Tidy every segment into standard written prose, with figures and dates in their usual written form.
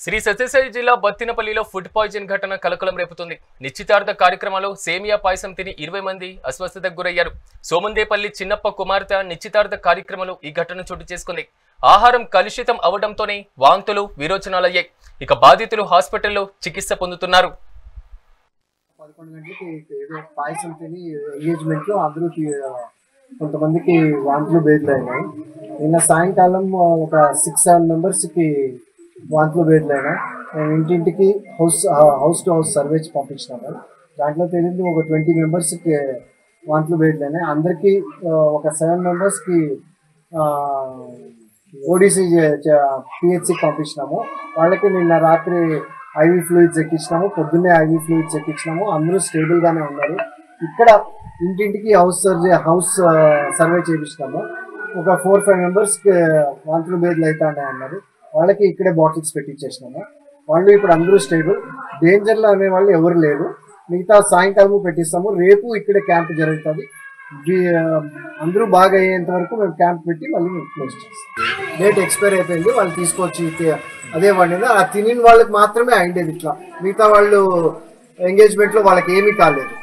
శ్రీ సత్యసాయి జిల్లా బత్తినపల్లిలో food poison ఘటన కలకలం రేపుతుంది. నిశ్చితార్థ కార్యక్రమంలో సేమియా పాయసం తిని 20 మంది అస్వస్థతకు గురయ్యారు. సోమందేపల్లి చిన్నప్ప కుమార్తె నిశ్చితార్థ కార్యక్రమంలో ఈ ఘటన చోటు చేసుకుంది. ఆహారం కలుషితం అవడంతోనే వాంతులు విరోచనాలయ్యాయి. ఇక బాధితులు హాస్పిటల్లో చికిత్స పొందుతున్నారు. 11 గంటలకి ఏదో పాయసం తిని ఎంగేజ్మెంట్ లో అందరూ కొంతమందికి వాంతులు బేదలైనాయి. నిన్న సాయంకాలం ఒక 6-7 మెంబర్స్ కి వాంతులు బేదలైనాయి. మేము ఇంటింటికి హౌస్ టు హౌస్ సర్వే పంపించినాము. దాంట్లో తెలియదు ఒక 20 మెంబర్స్కి వాంతులు బేదలైనాయి. అందరికీ ఒక 7 మెంబర్స్కి ఓడిసి పిహెచ్సికి పంపించినాము. వాళ్ళకి నిన్న రాత్రి ఐవీ ఫ్లూయిడ్స్ ఎక్కించినాము, పొద్దున్నే ఐవీ ఫ్లూయిడ్స్ ఎక్కించినాము. అందరూ స్టేబుల్గానే ఉన్నారు. ఇక్కడ ఇంటింటికి హౌస్ సర్వే చేయించినాము. ఒక 4-5 మెంబర్స్కి వాంతులు బేదలు అవుతానే అన్నారు. వాళ్ళకి ఇక్కడే బాటిల్స్ పెట్టించేసినాము. వాళ్ళు ఇప్పుడు అందరూ స్టేబుల్, డేంజర్లో అనే వాళ్ళు ఎవరు లేరు. మిగతా సాయంకాలము పెట్టిస్తాము. రేపు ఇక్కడే క్యాంప్ జరుగుతుంది. అందరూ బాగా అయ్యేంత వరకు మేము క్యాంప్ పెట్టి మళ్ళీ క్లోజ్ చేస్తాం. డేట్ ఎక్స్పైర్ అయిపోయింది. వాళ్ళు తీసుకొచ్చి అదే వండిన ఆ తినిన వాళ్ళకి మాత్రమే అయిండేది. ఇట్లా మిగతా వాళ్ళు ఎంగేజ్మెంట్లో వాళ్ళకి ఏమీ కాలేదు.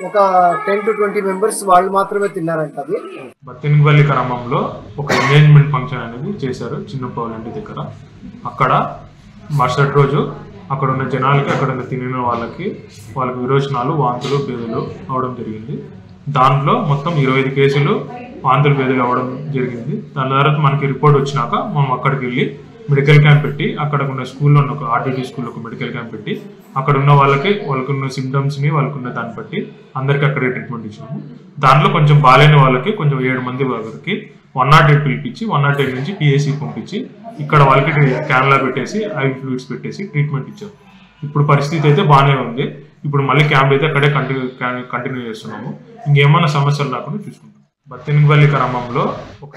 ఒక 10 to 20 మెంబర్స్ వాళ్ళు మాత్రమే తిన్నారంట. అది బత్తినపల్లి గ్రామంలో ఒక ఎంగేజ్మెంట్ ఫంక్షన్ అనేది చేశారు చిన్నప్ప వాళ్ళ ఇంటి దగ్గర. అక్కడ మరుసటి రోజు అక్కడ ఉన్న జనాలకి, అక్కడ ఉన్న తినిన వాళ్ళకి విరోచనాలు, వాంతులు, బేదులు అవడం జరిగింది. దాంట్లో మొత్తం 25 కేసులు వాంతులు, బేదులు అవ్వడం జరిగింది. దాని తర్వాత మనకి రిపోర్ట్ వచ్చినాక మనం అక్కడికి వెళ్ళి మెడికల్ క్యాంప్ పెట్టి, అక్కడ ఉన్న స్కూల్లో ఉన్న ఒక ఆర్టీటీ స్కూల్లో ఒక మెడికల్ క్యాంప్ పెట్టి, అక్కడ ఉన్న వాళ్ళకున్న సిమ్టమ్స్ని, వాళ్ళకున్న దాన్ని బట్టి అందరికీ అక్కడే ట్రీట్మెంట్ ఇచ్చినాము. దాంట్లో కొంచెం బాగాలేని వాళ్ళకి కొంచెం 7 మంది వరకు 108 పిలిపించి 108 నుంచి పిఎస్సి పంపించి ఇక్కడ వాళ్ళకి క్యాన్లా పెట్టేసి ఐవీ ఫ్లూయిడ్స్ పెట్టేసి ట్రీట్మెంట్ ఇచ్చాము. ఇప్పుడు పరిస్థితి అయితే బాగానే ఉంది. ఇప్పుడు మళ్ళీ క్యాంప్ అయితే అక్కడే కంటిన్యూ చేస్తున్నాము. ఇంకేమైనా సమస్యలు రాకుండా చూసుకుంటాం. బత్తినపల్లి గ్రామంలో ఒక